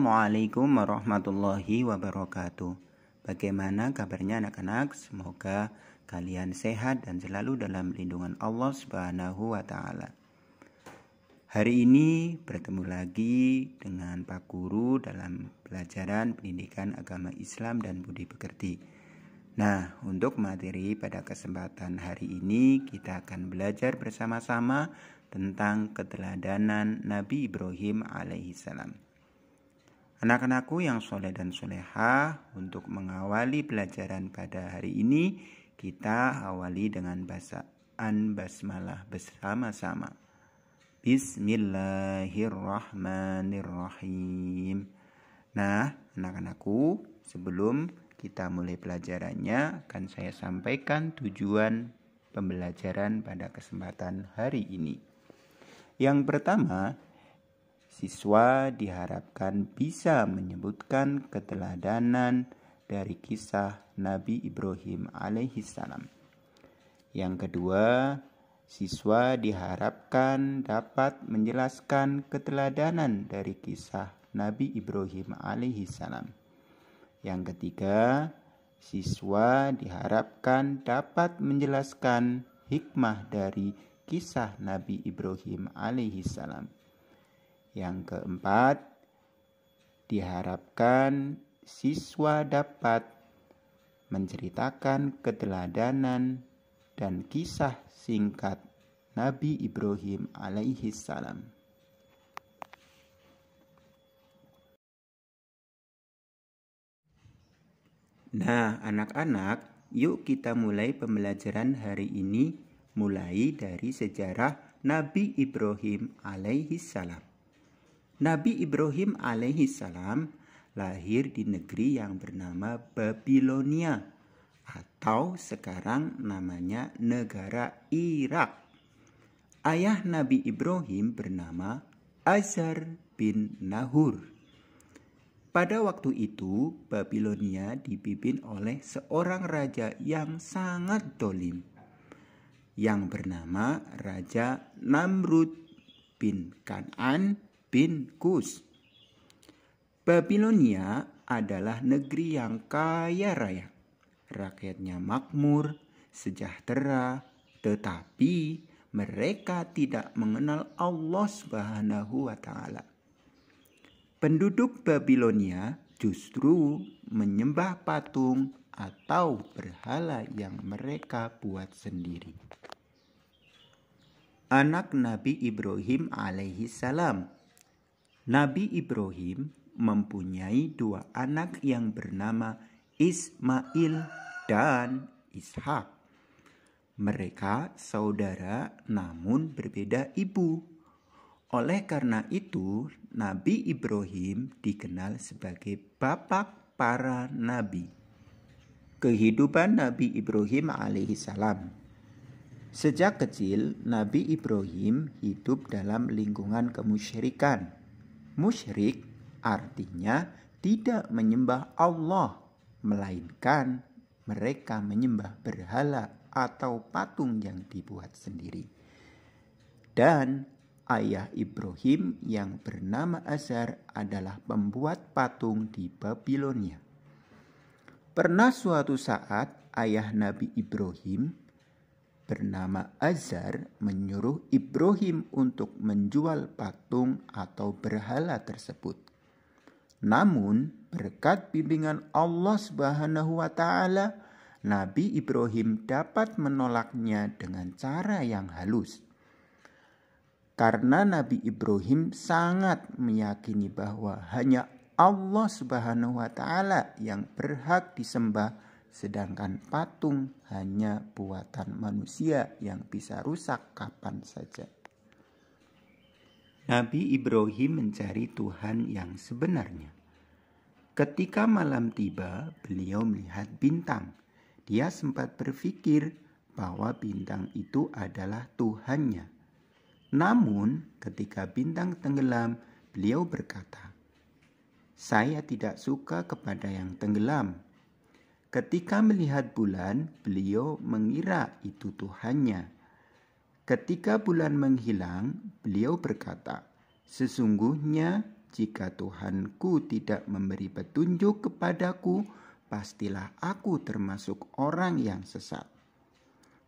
Assalamualaikum warahmatullahi wabarakatuh. Bagaimana kabarnya anak-anak? Semoga kalian sehat dan selalu dalam lindungan Allah Subhanahu wa Ta'ala. Hari ini bertemu lagi dengan Pak Guru dalam pelajaran pendidikan agama Islam dan budi pekerti. Nah, untuk materi pada kesempatan hari ini kita akan belajar bersama-sama tentang keteladanan Nabi Ibrahim alaihissalam. Anak-anakku yang soleh dan solehah, untuk mengawali pelajaran pada hari ini, kita awali dengan bacaan basmalah bersama-sama. Bismillahirrahmanirrahim. Nah, anak-anakku, sebelum kita mulai pelajarannya, akan saya sampaikan tujuan pembelajaran pada kesempatan hari ini. Yang pertama, siswa diharapkan bisa menyebutkan keteladanan dari kisah Nabi Ibrahim alaihissalam. Yang kedua, siswa diharapkan dapat menjelaskan keteladanan dari kisah Nabi Ibrahim alaihissalam. Yang ketiga, siswa diharapkan dapat menjelaskan hikmah dari kisah Nabi Ibrahim alaihissalam. Yang keempat, diharapkan siswa dapat menceritakan keteladanan dan kisah singkat Nabi Ibrahim alaihissalam. Nah, anak-anak, yuk kita mulai pembelajaran hari ini, mulai dari sejarah Nabi Ibrahim alaihissalam. Nabi Ibrahim alaihissalam lahir di negeri yang bernama Babilonia, atau sekarang namanya negara Irak. Ayah Nabi Ibrahim bernama Azar bin Nahur. Pada waktu itu, Babilonia dipimpin oleh seorang raja yang sangat dolim, yang bernama Raja Namrud bin Kan'an bin Kus. Babilonia adalah negeri yang kaya raya. Rakyatnya makmur, sejahtera, tetapi mereka tidak mengenal Allah Subhanahu wa Ta'ala. Penduduk Babilonia justru menyembah patung atau berhala yang mereka buat sendiri. Anak Nabi Ibrahim alaihissalam. Nabi Ibrahim mempunyai dua anak yang bernama Ismail dan Ishak. Mereka saudara namun berbeda ibu. Oleh karena itu, Nabi Ibrahim dikenal sebagai bapak para nabi. Kehidupan Nabi Ibrahim alaihissalam. Sejak kecil, Nabi Ibrahim hidup dalam lingkungan kemusyrikan. Musyrik artinya tidak menyembah Allah, melainkan mereka menyembah berhala atau patung yang dibuat sendiri. Dan ayah Ibrahim yang bernama Azar adalah pembuat patung di Babilonia. Pernah suatu saat ayah Nabi Ibrahim bernama Azar menyuruh Ibrahim untuk menjual patung atau berhala tersebut. Namun berkat bimbingan Allah Subhanahu wa Ta'ala, Nabi Ibrahim dapat menolaknya dengan cara yang halus. Karena Nabi Ibrahim sangat meyakini bahwa hanya Allah Subhanahu wa Ta'ala yang berhak disembah, sedangkan patung hanya buatan manusia yang bisa rusak kapan saja. Nabi Ibrahim mencari Tuhan yang sebenarnya. Ketika malam tiba, beliau melihat bintang. Dia sempat berpikir bahwa bintang itu adalah Tuhannya. Namun, ketika bintang tenggelam, beliau berkata, "Saya tidak suka kepada yang tenggelam." Ketika melihat bulan, beliau mengira itu Tuhannya. Ketika bulan menghilang, beliau berkata, "Sesungguhnya jika Tuhanku tidak memberi petunjuk kepadaku, pastilah aku termasuk orang yang sesat.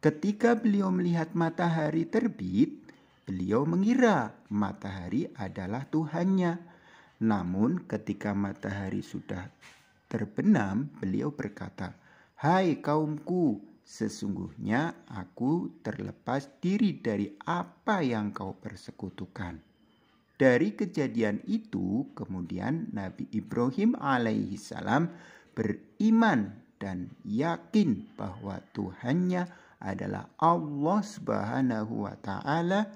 Ketika beliau melihat matahari terbit, beliau mengira matahari adalah Tuhannya. Namun ketika matahari sudah terbenam, beliau berkata, "Hai kaumku, sesungguhnya aku terlepas diri dari apa yang kau persekutukan." Dari kejadian itu, kemudian Nabi Ibrahim alaihissalam beriman dan yakin bahwa Tuhannya adalah Allah Subhanahu wa Ta'ala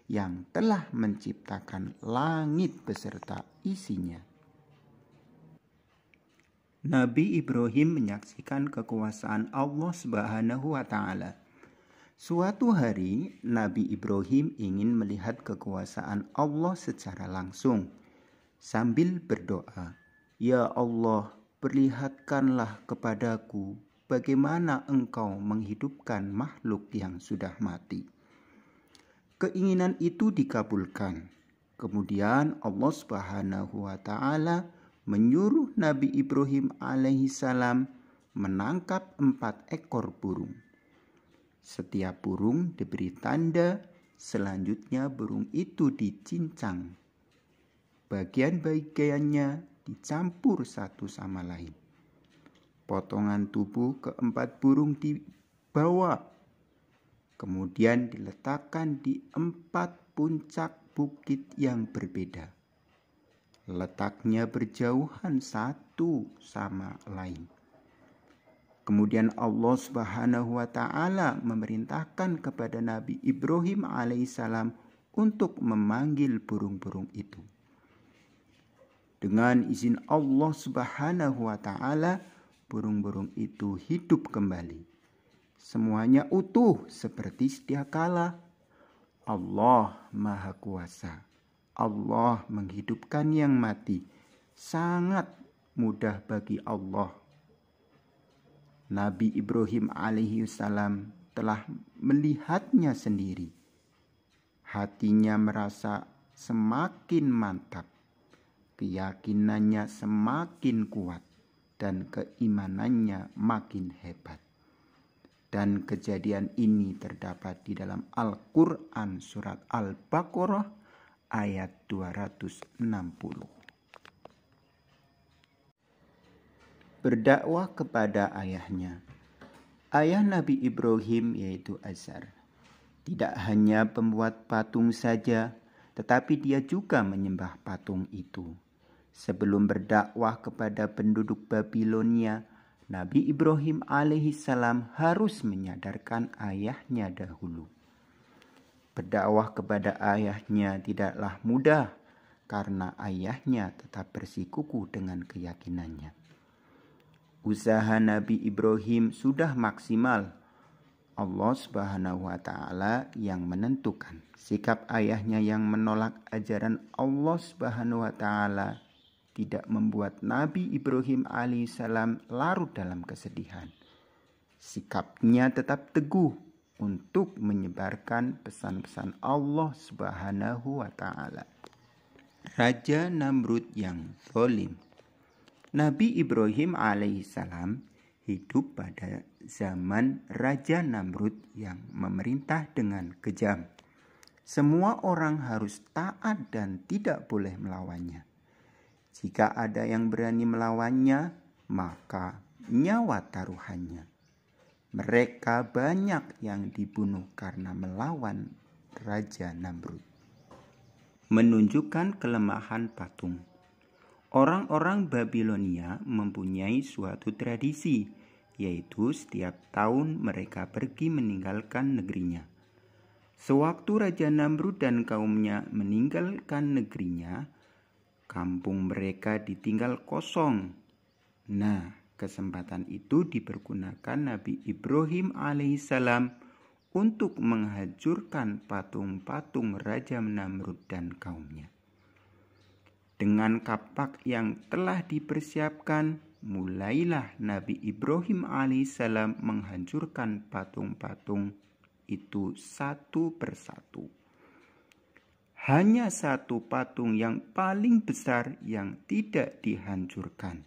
yang telah menciptakan langit beserta isinya. Nabi Ibrahim menyaksikan kekuasaan Allah Subhanahu wa Ta'ala. Suatu hari, Nabi Ibrahim ingin melihat kekuasaan Allah secara langsung sambil berdoa, "Ya Allah, perlihatkanlah kepadaku bagaimana Engkau menghidupkan makhluk yang sudah mati." Keinginan itu dikabulkan. Kemudian Allah Subhanahu wa Ta'ala menyuruh Nabi Ibrahim alaihissalam menangkap 4 ekor burung. Setiap burung diberi tanda, selanjutnya burung itu dicincang. Bagian-bagiannya dicampur satu sama lain. Potongan tubuh keempat burung dibawa, kemudian diletakkan di 4 puncak bukit yang berbeda. Letaknya berjauhan satu sama lain. Kemudian Allah Subhanahu wa Ta'ala memerintahkan kepada Nabi Ibrahim alaihissalam untuk memanggil burung-burung itu. Dengan izin Allah Subhanahu wa Ta'ala, burung-burung itu hidup kembali. Semuanya utuh seperti sedia kala. Allah Maha Kuasa. Allah menghidupkan yang mati. Sangat mudah bagi Allah. Nabi Ibrahim alaihissalam telah melihatnya sendiri. Hatinya merasa semakin mantap. Keyakinannya semakin kuat. Dan keimanannya makin hebat. Dan kejadian ini terdapat di dalam Al-Quran surat Al-Baqarah ayat 260. Berdakwah kepada ayahnya. Ayah Nabi Ibrahim yaitu Azar tidak hanya pembuat patung saja, tetapi dia juga menyembah patung itu. Sebelum berdakwah kepada penduduk Babilonia, Nabi Ibrahim alaihissalam harus menyadarkan ayahnya dahulu. Berdakwah kepada ayahnya tidaklah mudah karena ayahnya tetap bersikukuh dengan keyakinannya. Usaha Nabi Ibrahim sudah maksimal. Allah Subhanahu wa Ta'ala yang menentukan. Sikap ayahnya yang menolak ajaran Allah Subhanahu wa Ta'ala tidak membuat Nabi Ibrahim alaihissalam larut dalam kesedihan. Sikapnya tetap teguh untuk menyebarkan pesan-pesan Allah Subhanahu wa Ta'ala. Raja Namrud yang zalim. Nabi Ibrahim alaihissalam hidup pada zaman Raja Namrud yang memerintah dengan kejam. Semua orang harus taat dan tidak boleh melawannya. Jika ada yang berani melawannya, maka nyawa taruhannya. Mereka banyak yang dibunuh karena melawan Raja Namrud. Menunjukkan kelemahan patung. Orang-orang Babilonia mempunyai suatu tradisi, yaitu setiap tahun mereka pergi meninggalkan negerinya. Sewaktu Raja Namrud dan kaumnya meninggalkan negerinya, kampung mereka ditinggal kosong. Nah, kesempatan itu dipergunakan Nabi Ibrahim alaihissalam untuk menghancurkan patung-patung Raja Namrud dan kaumnya. Dengan kapak yang telah dipersiapkan, mulailah Nabi Ibrahim alaihissalam menghancurkan patung-patung itu satu persatu. hanya satu patung yang paling besar yang tidak dihancurkan.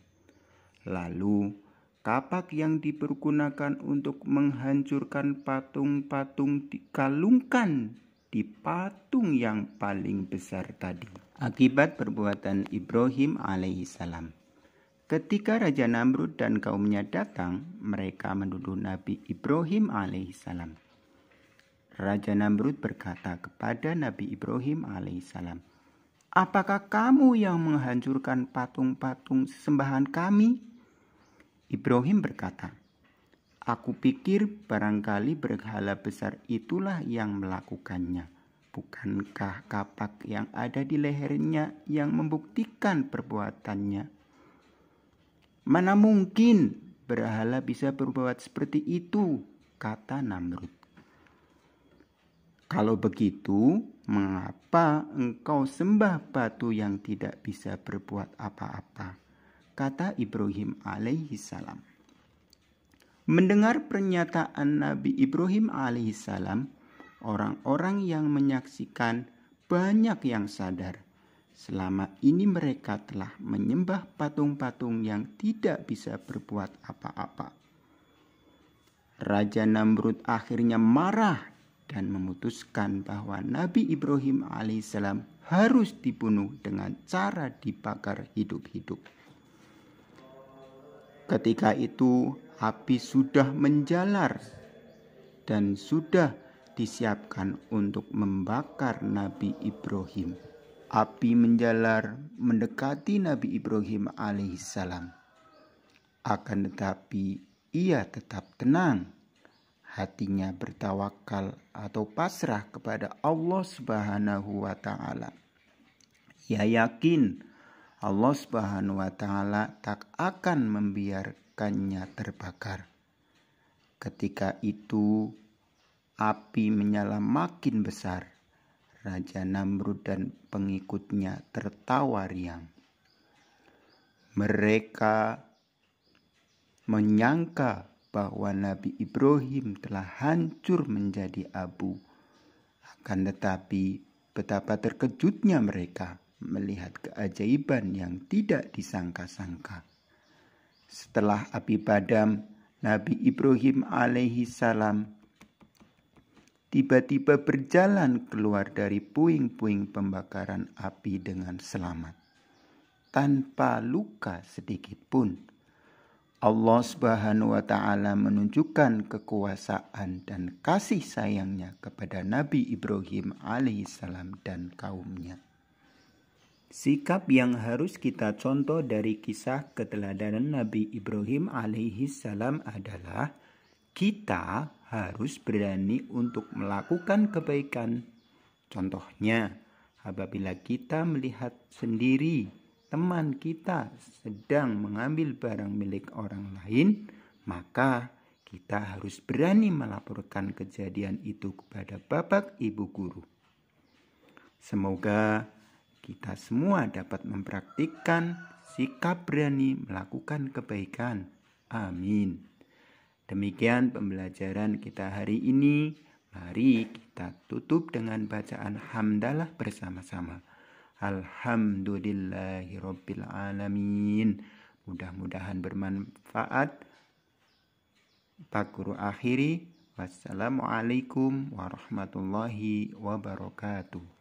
Lalu kapak yang dipergunakan untuk menghancurkan patung-patung dikalungkan di patung yang paling besar tadi. Akibat perbuatan Ibrahim alaihissalam. Ketika Raja Namrud dan kaumnya datang, mereka menuduh Nabi Ibrahim alaihissalam. Raja Namrud berkata kepada Nabi Ibrahim alaihissalam, "Apakah kamu yang menghancurkan patung-patung sesembahan kami?" Ibrahim berkata, "Aku pikir barangkali berhala besar itulah yang melakukannya. Bukankah kapak yang ada di lehernya yang membuktikan perbuatannya? Mana mungkin berhala bisa berbuat seperti itu," kata Namrud. "Kalau begitu, mengapa engkau sembah batu yang tidak bisa berbuat apa-apa?" kata Ibrahim alaihissalam. Mendengar pernyataan Nabi Ibrahim alaihissalam, orang-orang yang menyaksikan banyak yang sadar. Selama ini mereka telah menyembah patung-patung yang tidak bisa berbuat apa-apa. Raja Namrud akhirnya marah dan memutuskan bahwa Nabi Ibrahim alaihissalam harus dibunuh dengan cara dibakar hidup-hidup. Ketika itu api sudah menjalar dan sudah disiapkan untuk membakar Nabi Ibrahim. Api menjalar mendekati Nabi Ibrahim alaihissalam. Akan tetapi ia tetap tenang. Hatinya bertawakal atau pasrah kepada Allah Subhanahu wa Ta'ala. Ia yakin Allah Subhanahu wa Ta'ala tak akan membiarkannya terbakar. Ketika itu api menyala makin besar. Raja Namrud dan pengikutnya tertawa riang. Mereka menyangka bahwa Nabi Ibrahim telah hancur menjadi abu. Akan tetapi betapa terkejutnya mereka melihat keajaiban yang tidak disangka-sangka. Setelah api padam, Nabi Ibrahim alaihissalam tiba-tiba berjalan keluar dari puing-puing pembakaran api dengan selamat, tanpa luka sedikit pun. Allah Subhanahu wa Ta'ala menunjukkan kekuasaan dan kasih sayangnya kepada Nabi Ibrahim alaihissalam dan kaumnya. Sikap yang harus kita contoh dari kisah keteladanan Nabi Ibrahim alaihissalam adalah kita harus berani untuk melakukan kebaikan. Contohnya, apabila kita melihat sendiri teman kita sedang mengambil barang milik orang lain, maka kita harus berani melaporkan kejadian itu kepada Bapak Ibu guru. Semoga kita semua dapat mempraktikkan sikap berani melakukan kebaikan. Amin. Demikian pembelajaran kita hari ini. Mari kita tutup dengan bacaan hamdalah bersama-sama. Alhamdulillahirabbil alamin. Mudah-mudahan bermanfaat. Pak Guru akhiri. Wassalamualaikum warahmatullahi wabarakatuh.